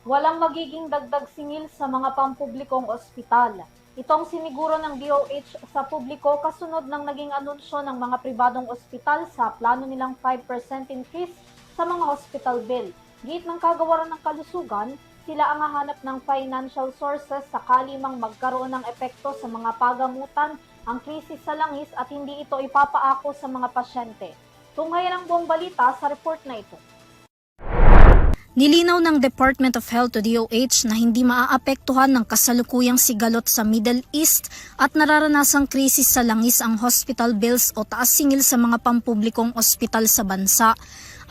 Walang magiging dagdag singil sa mga pampublikong ospital. Itong siniguro ng DOH sa publiko kasunod ng naging anunsyo ng mga pribadong ospital sa plano nilang 5% increase sa mga hospital bill. Giit ng Kagawaran ng Kalusugan, sila ang hahanap ng financial sources sakali mang magkaroon ng epekto sa mga pagamutan ang krisis sa langis at hindi ito ipapaako sa mga pasyente. Tunghayan ang buong balita sa report na ito. Nilinaw ng Department of Health to DOH na hindi maaapektuhan ng kasalukuyang sigalot sa Middle East at nararanasang krisis sa langis ang hospital bills o taas singil sa mga pampublikong ospital sa bansa.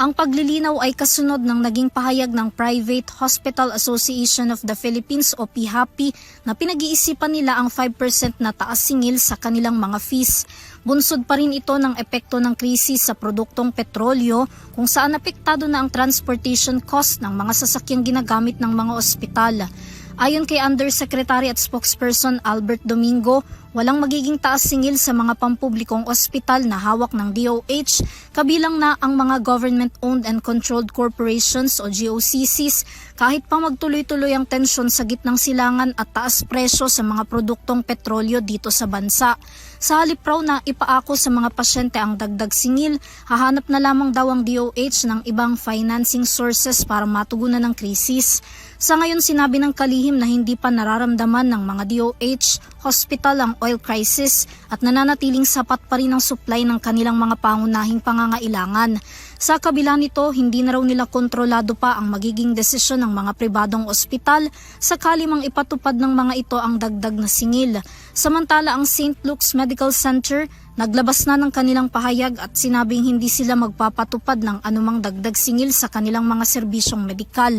Ang paglilinaw ay kasunod ng naging pahayag ng Private Hospital Association of the Philippines o PHAPI na pinag-iisipan nila ang 5% na taas singil sa kanilang mga fees. Bunsod pa rin ito ng epekto ng krisis sa produktong petrolyo kung saan apektado na ang transportation cost ng mga sasakyang ginagamit ng mga ospital. Ayon kay Undersecretary at Spokesperson Albert Domingo, walang magiging taas singil sa mga pampublikong ospital na hawak ng DOH, kabilang na ang mga government-owned and controlled corporations o GOCCs, kahit pa magtuloy-tuloy ang tensyon sa gitnang silangan at taas presyo sa mga produktong petrolyo dito sa bansa. Sa halip raw na ipaako sa mga pasyente ang dagdag singil, hahanap na lamang daw ang DOH ng ibang financing sources para matugunan ang krisis. Sa ngayon, sinabi ng kalihim na hindi pa nararamdaman ng mga DOH hospital ang oil crisis at nananatiling sapat pa rin ang supply ng kanilang mga pangunahing pangangailangan. Sa kabila nito, hindi na raw nila kontrolado pa ang magiging desisyon ng mga pribadong ospital sakali mang ipatupad ng mga ito ang dagdag na singil. Samantala, ang St. Luke's Medical Center naglabas na ng kanilang pahayag at sinabing hindi sila magpapatupad ng anumang dagdag singil sa kanilang mga serbisyong medikal.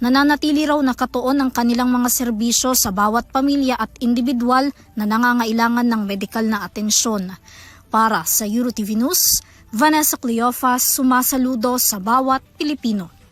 Nananatili raw nakatuon ang kanilang mga serbisyo sa bawat pamilya at individual na nangangailangan ng medikal na atensyon. Para sa EuroTV News, Vanessa Cleofas, sumasaludo sa bawat Pilipino.